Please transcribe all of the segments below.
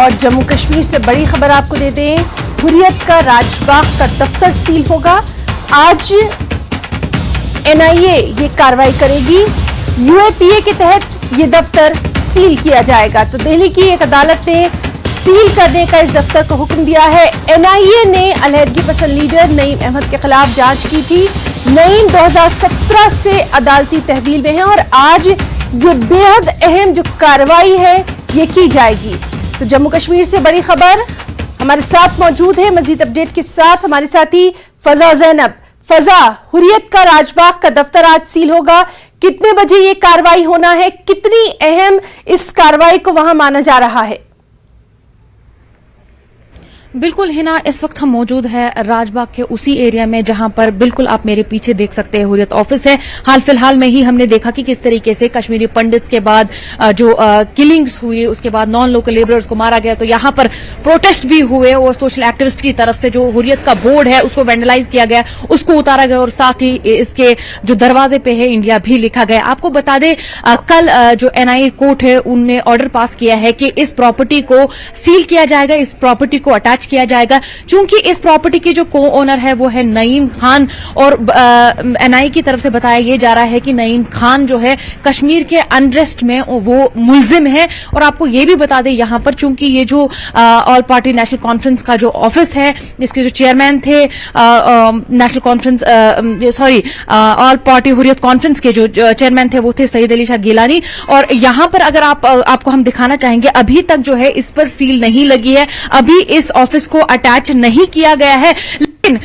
اور جموں کشمیر سے بڑی خبر آپ کو دے دیں، حریت کا راج باغ کا دفتر سیل ہوگا۔ آج NIA یہ کارروائی کرے گی، UAPA کے تحت یہ دفتر سیل کیا جائے گا۔ تو دہلی کی ایک عدالت نے سیل کرنے کا اس دفتر کو حکم دیا ہے۔ NIA نے علیحدگی پسند لیڈر نعیم احمد کے خلاف جانچ کی تھی۔ نعیم 2017 سے عدالتی تحویل میں ہے اور آج یہ بے حد اہم جو کارروائی ہے یہ کی جائے گی۔ تو جموں کشمیر سے بڑی خبر ہمارے ساتھ موجود ہے، مزید اپڈیٹ کے ساتھ ہمارے ساتھی فضا زینب۔ فضا، حریت کا راج باغ کا دفتر آج سیل ہوگا، کتنے بجے یہ کارروائی ہونا ہے، کتنی اہم اس کارروائی کو وہاں مانا جا رہا ہے؟ بالکل ہنا، اس وقت ہم موجود ہے راج باغ کے اسی ایریا میں جہاں پر بالکل آپ میرے پیچھے دیکھ سکتے ہیں حریت آفس ہے۔ حال فی الحال میں ہی ہم نے دیکھا کہ کس طریقے سے کشمیری پنڈتس کے بعد جو کلنگز ہوئی، اس کے بعد نان لوکل لیبررز کو مارا گیا، تو یہاں پر پروٹیسٹ بھی ہوئے اور سوشل ایکٹیوسٹ کی طرف سے جو حریت کا بورڈ ہے اس کو وینڈلائز کیا گیا، اس کو اتارا گیا اور ساتھ ہی اس کے جو دروازے پہ ہے انڈیا بھی لکھا گیا۔ آپ کو بتا دیں کل جو NIA کورٹ ہے ان نے آرڈر پاس کیا ہے کہ اس پراپرٹی کو سیل کیا جائے گا، اس پراپرٹی کو اٹیچ کیا جائے گا، چونکہ اس پراپرٹی کے جو کو اونر ہے وہ ہے نعیم خان، اور NIA کی طرف سے بتایا یہ جا رہا ہے کہ نعیم خان جو ہے کشمیر کے انریسٹ میں وہ ملزم ہے۔ اور آپ کو یہ بھی بتا دیں یہاں پر چونکہ یہ جو آل پارٹی نیشنل کانفرنس کا جو آفس ہے، اس کے جو چیئرمین تھے نیشنل کانفرنس آل پارٹی حریت کانفرنس کے جو چیئرمین تھے وہ تھے سعید علی شاہ گیلانی، اور یہاں پر اگر آپ کو ہم دکھانا چاہیں گے ابھی تک جو ہے اس پر سیل نہیں لگی ہے، ابھی اس آفس کو اٹیچ نہیں کیا گیا ہے، لیکن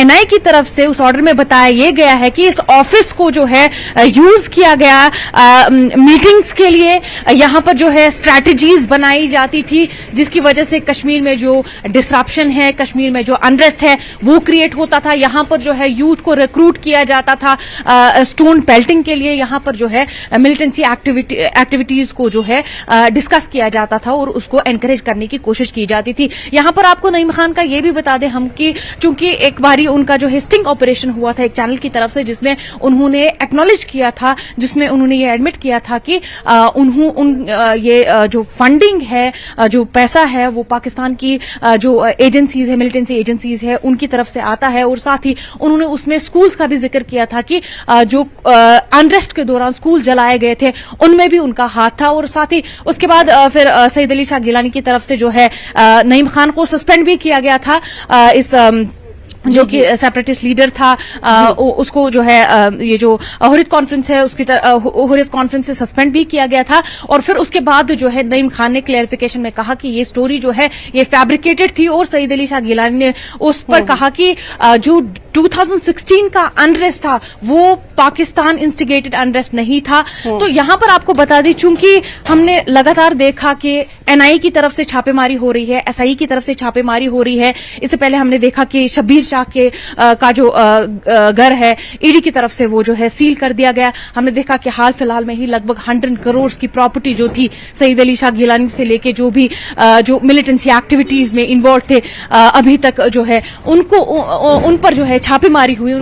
NIA کی طرف سے اس آرڈر میں بتایا یہ گیا ہے کہ اس آفس کو جو ہے یوز کیا گیا میٹنگز کے لیے، یہاں پر جو ہے اسٹریٹجیز بنائی جاتی تھی جس کی وجہ سے کشمیر میں جو ڈسرپشن ہے، کشمیر میں جو انریسٹ ہے وہ کریٹ ہوتا تھا، یہاں پر جو ہے یوتھ کو ریکروٹ کیا جاتا تھا اسٹون پیلٹنگ کے لیے، یہاں پر جو ہے ملیٹنسی ایکٹیویٹیز کو جو ہے ڈسکس کیا جاتا تھا اور اس کو انکریج کرنے کی کوشش کی جاتی تھی۔ یہاں پر آپ کو نعیم خان کا یہ بھی بتا دیں ہم کہ چونکہ ایک باری ان کا جو ہسٹنگ آپریشن ہوا تھا ایک چینل کی طرف سے جس میں انہوں نے ایکنالج کیا تھا، جس میں انہوں نے یہ ایڈمٹ کیا تھا کہ یہ جو فنڈنگ ہے، جو پیسہ ہے وہ پاکستان کی جو ایجنسیز ہے، ملیٹنسی ایجنسیز ہے ان کی طرف سے آتا ہے، اور ساتھ ہی انہوں نے اس میں سکولز کا بھی ذکر کیا تھا کہ جو انریسٹ کے دوران سکول جلائے گئے تھے ان میں بھی ان کا ہاتھ تھا، اور ساتھ ہی اس کے بعد پھر سعید علی شاہ گیلانی کی طرف سے جو ہے نعیم خان کو سسپینڈ بھی کیا گیا تھا، اس جو کہ سیپریٹسٹ لیڈر تھا اس کو جو ہے یہ جو حریت کانفرنس ہے اس کی حریت کانفرنس سے سسپینڈ بھی کیا گیا تھا، اور پھر اس کے بعد جو ہے نعیم خان نے کلیئرفیکیشن میں کہا کہ یہ سٹوری جو ہے یہ فیبریکیٹڈ تھی، اور سعید علی شاہ گیلانی نے اس پر کہا کہ جو 2016 کا انریسٹ تھا وہ پاکستان انسٹیگیٹڈ انریسٹ نہیں تھا۔ تو یہاں پر آپ کو بتا دیں چونکہ ہم نے لگاتار دیکھا کہ NIA کی طرف سے چھاپے ماری ہو رہی ہے، SI کی طرف سے چھاپے ماری ہو رہی ہے، اس سے پہلے ہم نے دیکھا کہ شبیر شاہ کا جو گھر ہے ED کی طرف سے وہ جو ہے سیل کر دیا گیا، ہم نے دیکھا کہ حال فی الحال میں ہی لگ بھگ 100 کروڑ کی پراپرٹی جو تھی سعید علی شاہ گیلانی سے لے کے جو بھی جو ملیٹنسی ایکٹیویٹیز میں انوالو تھے ابھی تک جو ہے ان پر جو ہے چھاپے ماری ہوئی۔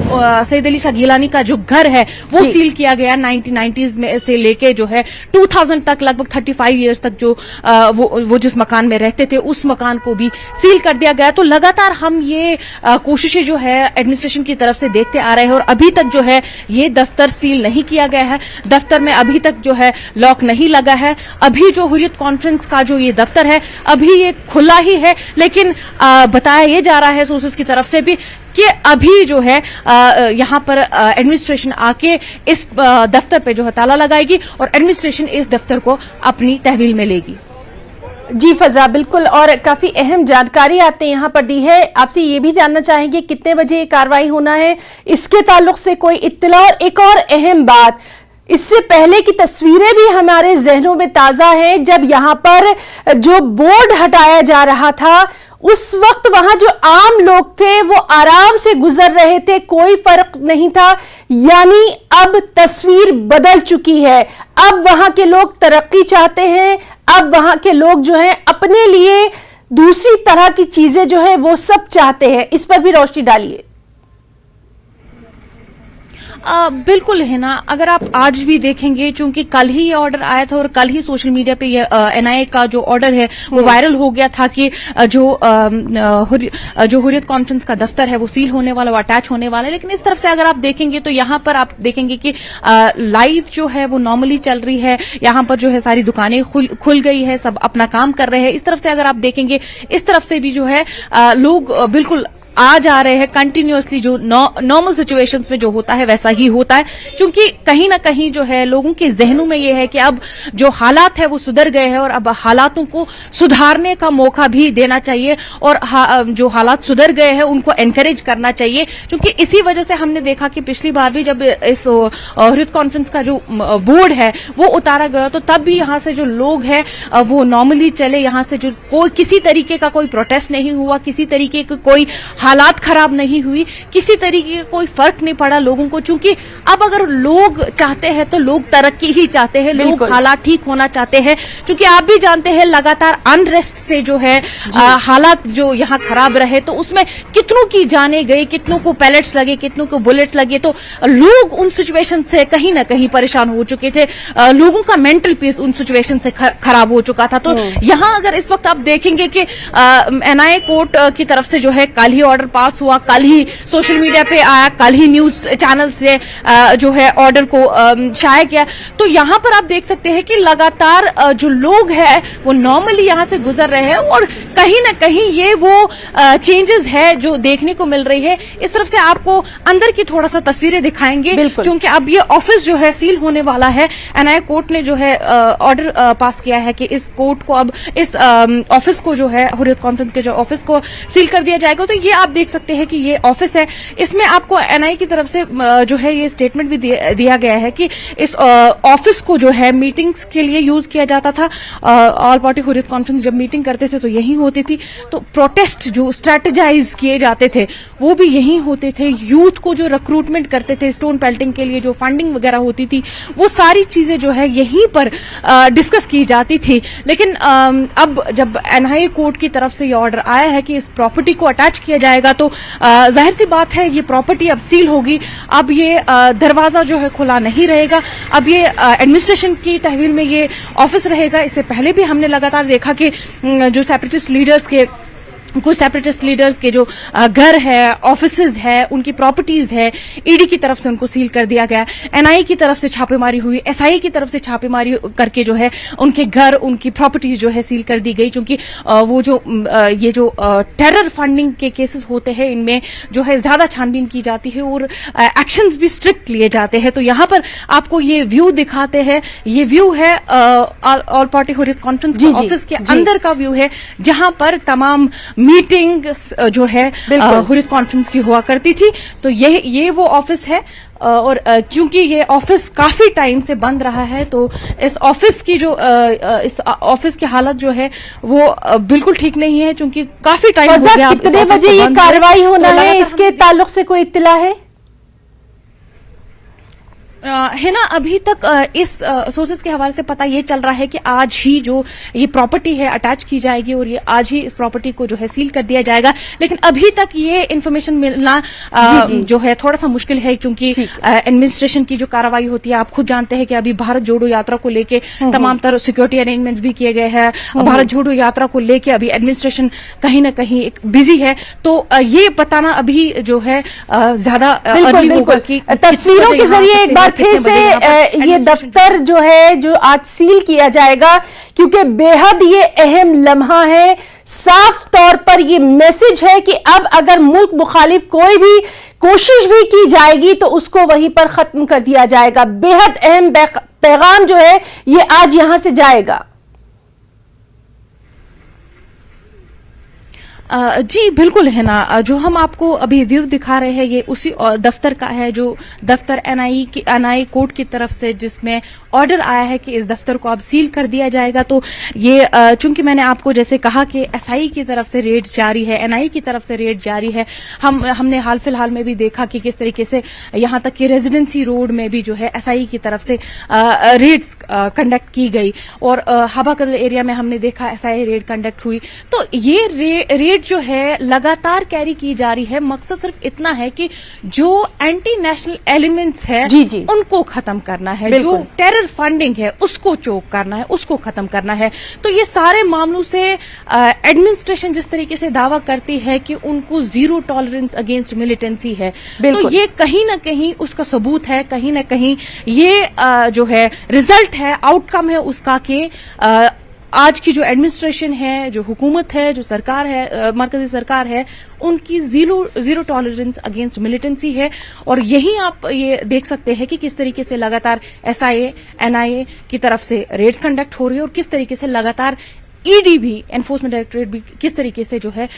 سعید علی شاہ گیلانی کا جو گھر ہے وہ سیل کیا گیا 1990s میں سے لے کے جو ہے 2000 تک، لگ بھگ 35 ایئرز تک جو وہ جس مکان میں رہتے تھے اس مکان کو بھی سیل کر دیا گیا۔ تو لگاتار ہم یہ کوششیں جو ہے ایڈمنسٹریشن کی طرف سے دیکھتے آ رہے ہیں، اور ابھی تک جو ہے یہ دفتر سیل نہیں کیا گیا ہے، دفتر میں ابھی تک جو ہے لاک نہیں لگا ہے، ابھی جو حریت کانفرنس کا جو یہ دفتر ہے ابھی یہ کھلا ہی ہے، لیکن بتایا یہ جا رہا ہے سورسز کی طرف سے بھی کہ ابھی جو ہے یہاں پر ایڈمنسٹریشن آ کے اس دفتر پہ جو ہے تالا لگائے گی اور ایڈمنسٹریشن اس دفتر کو اپنی تحویل میں لے گی۔ جی فضا، بالکل، اور کافی اہم جانکاری آپ نے یہاں پر دی ہے۔ آپ سے یہ بھی جاننا چاہیں گے کتنے بجے یہ کارروائی ہونا ہے، اس کے تعلق سے کوئی اطلاع؟ اور ایک اور اہم بات، اس سے پہلے کی تصویریں بھی ہمارے ذہنوں میں تازہ ہیں، جب یہاں پر جو بورڈ ہٹایا جا رہا تھا اس وقت وہاں جو عام لوگ تھے وہ آرام سے گزر رہے تھے، کوئی فرق نہیں تھا، یعنی اب تصویر بدل چکی ہے، اب وہاں کے لوگ ترقی چاہتے ہیں، اب وہاں کے لوگ جو ہیں اپنے لیے دوسری طرح کی چیزیں جو ہے وہ سب چاہتے ہیں، اس پر بھی روشنی ڈالیے۔ बिल्कुल है ना, अगर आप आज भी देखेंगे, चूंकि कल ही ये ऑर्डर आया था और कल ही सोशल मीडिया पे ये एनआईए का जो ऑर्डर है वो वायरल हो गया था कि जो हुर्रियत कॉन्फ्रेंस का दफ्तर है वो सील होने वाला, वो अटैच होने वाला है। लेकिन इस तरफ से अगर आप देखेंगे तो यहाँ पर आप देखेंगे कि लाइव जो है वो नॉर्मली चल रही है, यहाँ पर जो है सारी दुकानें खुल गई है, सब अपना काम कर रहे हैं। इस तरफ से अगर आप देखेंगे, इस तरफ से भी जो है लोग बिल्कुल आ जा रहे हैं कंटिन्यूअसली। जो नॉर्मल सिचुएशंस में जो होता है वैसा ही होता है, क्योंकि कहीं ना कहीं जो है लोगों के जहनों में ये है कि अब जो हालात है वो सुधर गए हैं और अब हालातों को सुधारने का मौका भी देना चाहिए और जो हालात सुधर गए हैं उनको एनकरेज करना चाहिए। क्योंकि इसी वजह से हमने देखा कि पिछली बार भी जब इस हुर्रियत कॉन्फ्रेंस का जो बोर्ड है वो उतारा गया तो तब भी यहाँ से जो लोग हैं वो नॉर्मली चले, यहाँ से जो कोई किसी तरीके का कोई प्रोटेस्ट नहीं हुआ, किसी तरीके का कोई हालात खराब नहीं हुई, किसी तरीके का कोई फर्क नहीं पड़ा लोगों को। चूंकि अब अगर लोग चाहते हैं तो लोग तरक्की ही चाहते हैं, लोग हालात ठीक होना चाहते हैं। क्योंकि आप भी जानते हैं लगातार अनरेस्ट से जो है हालात जो यहाँ खराब रहे तो उसमें कितनों की जाने गई, कितनों को पैलेट्स लगे, कितनों को बुलेट लगे, तो लोग उन सिचुएशन से कहीं ना कहीं परेशान हो चुके थे। लोगों का मेंटल पीस उन सिचुएशन से खराब हो चुका था। तो यहाँ अगर इस वक्त आप देखेंगे कि एनआईए कोर्ट की तरफ से जो है कल ही ऑर्डर पास हुआ, कल ही सोशल मीडिया पे आया, कल ही न्यूज चैनल से जो है ऑर्डर को शाया किया। तो यहाँ पर आप देख सकते हैं कि लगातार जो लोग हैं वो नॉर्मली यहाँ से गुजर रहे हैं और कहीं ना कहीं ये वो चेंजेस है जो देखने को मिल रही है। इस तरफ से आपको अंदर की थोड़ा सा तस्वीरें दिखाएंगे, क्योंकि अब ये ऑफिस जो है सील होने वाला है। एनआईए कोर्ट ने जो है ऑर्डर पास किया है कि इस कोर्ट को अब इस ऑफिस को जो है हुर्रियत कॉन्फ्रेंस के जो ऑफिस को सील कर दिया जाएगा। तो ये आप देख सकते हैं कि ये ऑफिस है, इसमें आपको एनआईए की तरफ से जो है ये स्टेटमेंट भी दिया गया है कि इस ऑफिस को जो है मीटिंग्स के लिए यूज किया जाता था। ऑल पार्टी हुर्रियत कॉन्फ्रेंस जब मीटिंग करते थे तो यही होती थी। तो प्रोटेस्ट जो स्ट्रेटेजाइज किए जाते थे वो भी यही होते थे। यूथ को जो रिक्रूटमेंट करते थे स्टोन पेल्टिंग के लिए, जो फंडिंग वगैरह होती थी, वो सारी चीजें जो है यहीं पर डिस्कस की जाती थी। लेकिन अब जब एनआईए कोर्ट की तरफ से ये ऑर्डर आया है कि इस प्रॉपर्टी को अटैच किया जाएगा तो जाहिर सी बात है ये प्रॉपर्टी अब सील होगी। अब ये दरवाजा जो है खुला नहीं रहेगा। अब ये एडमिनिस्ट्रेशन की तहवील में ये ऑफिस रहेगा। इससे पहले भी हमने लगातार देखा कि जो सेपरेटिस्ट लीडर्स के जो घर है, ऑफिसेज है, उनकी प्रॉपर्टीज है, ईडी की तरफ से उनको सील कर दिया गया। एनआईए की तरफ से छापेमारी हुई, एसआईए की तरफ से छापेमारी करके जो है उनके घर, उनकी प्रॉपर्टीज जो है सील कर दी गई। क्योंकि वो जो ये जो टेरर फंडिंग के केसेस होते हैं इनमें जो है ज्यादा छानबीन की जाती है और एक्शंस भी स्ट्रिक्ट लिए जाते हैं। तो यहाँ पर आपको ये व्यू दिखाते हैं। ये व्यू है ऑल पार्टी हुर्रियत कॉन्फ्रेंस के ऑफिस के अंदर का व्यू है, जहां पर तमाम मीटिंग जो है हुर्रियत कॉन्फ्रेंस की हुआ करती थी। तो ये वो ऑफिस है और क्योंकि ये ऑफिस काफी टाइम से बंद रहा है तो इस ऑफिस की जो इस ऑफिस की हालत जो है वो बिल्कुल ठीक नहीं है। क्योंकि काफी टाइम हो गया। कितने बजे ये कार्रवाई होना है, इसके ताल्लुक से कोई इत्तला है? है ना, अभी तक इस सोर्सेस के हवाले से पता ये चल रहा है कि आज ही जो ये प्रॉपर्टी है अटैच की जाएगी और ये आज ही इस प्रॉपर्टी को जो है सील कर दिया जाएगा। लेकिन अभी तक ये इन्फॉर्मेशन मिलना जो है थोड़ा सा मुश्किल है, क्योंकि एडमिनिस्ट्रेशन की जो कार्रवाई होती है, आप खुद जानते हैं कि अभी भारत जोड़ो यात्रा को लेके तमाम तरह सिक्योरिटी अरेंजमेंट्स भी किए गए हैं। भारत जोड़ो यात्रा को लेके अभी एडमिनिस्ट्रेशन कहीं ना कहीं एक बिजी है। तो ये बताना अभी जो है ज्यादा अर्ली होगा कि तस्वीरों के जरिए एक बार फिर से ये दफ्तर जो है जो आज सील किया जाएगा, क्योंकि बेहद ये अहम लम्हा है। साफ तौर पर ये मैसेज है कि अब अगर मुल्क मुखालिफ कोई भी कोशिश भी की जाएगी तो उसको वहीं पर खत्म कर दिया जाएगा। बेहद अहम पैगाम जो है ये आज यहां से जाएगा। जी बिल्कुल है ना, जो हम आपको अभी व्यू दिखा रहे हैं ये उसी दफ्तर का है, जो दफ्तर एनआईए कोर्ट की तरफ से जिसमें ऑर्डर आया है कि इस दफ्तर को अब सील कर दिया जाएगा। तो ये चूंकि मैंने आपको जैसे कहा कि एसआई की तरफ से रेड जारी है, एनआईए की तरफ से रेड जारी है। हमने हाल फिलहाल में भी देखा कि किस तरीके से यहां तक कि रेजिडेंसी रोड में भी जो है एसआई की तरफ से रेड्स कंडक्ट की गई और हबा कदल एरिया में हमने देखा एसआई रेड कंडक्ट हुई। तो ये रेड रेड जो है लगातार कैरी की जा रही है। मकसद सिर्फ इतना है कि जो एंटी नेशनल एलिमेंट्स है जी जी उनको खत्म करना है, जो टेरर फंडिंग है उसको चोक करना है, उसको खत्म करना है। तो ये सारे मामलों से एडमिनिस्ट्रेशन जिस तरीके से दावा करती है कि उनको जीरो टॉलरेंस अगेंस्ट मिलिटेंसी है, तो ये कहीं ना कहीं उसका सबूत है, कहीं ना कहीं ये जो है रिजल्ट है, आउटकम है उसका कि आज की जो एडमिनिस्ट्रेशन है, जो हुकूमत है, जो सरकार है, मरकजी सरकार है, उनकी जीरो टॉलरेंस अगेंस्ट मिलिटेंसी है। और यही आप ये देख सकते हैं कि किस तरीके से लगातार एसआईए, एनआईए की तरफ से रेड्स कंडक्ट हो रही है और किस तरीके से लगातार ईडी भी, एनफोर्समेंट डायरेक्टरेट भी किस तरीके से जो है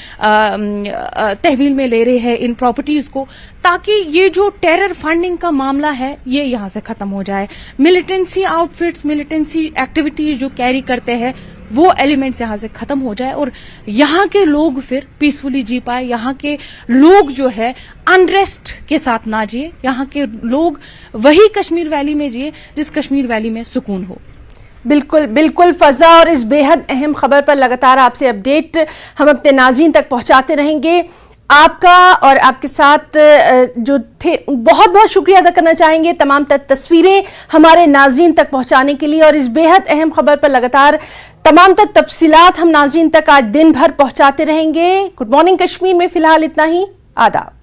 तहवील में ले रहे हैं इन प्रॉपर्टीज को, ताकि ये जो टेरर फंडिंग का मामला है ये यहां से खत्म हो जाए। मिलिटेंसी आउटफिट्स, मिलिटेंसी एक्टिविटीज जो कैरी करते हैं वो एलिमेंट्स यहां से खत्म हो जाए और यहां के लोग फिर पीसफुली जी पाए, यहां के लोग जो है अनरेस्ट के साथ ना जिए, यहां के लोग वही कश्मीर वैली में जिए जिस कश्मीर वैली में सुकून हो। बिल्कुल बिल्कुल फजा, और इस बेहद अहम खबर पर लगातार आपसे अपडेट हम अपने नाज़रीन तक पहुंचाते रहेंगे। आपका और आपके साथ जो थे बहुत बहुत शुक्रिया अदा करना चाहेंगे तमाम तस्वीरें हमारे नाज़रीन तक पहुंचाने के लिए, और इस बेहद अहम खबर पर लगातार तमाम तफसीलात हम नाज़रीन तक आज दिन भर पहुंचाते रहेंगे। गुड मॉर्निंग कश्मीर में फिलहाल इतना ही। आदाब।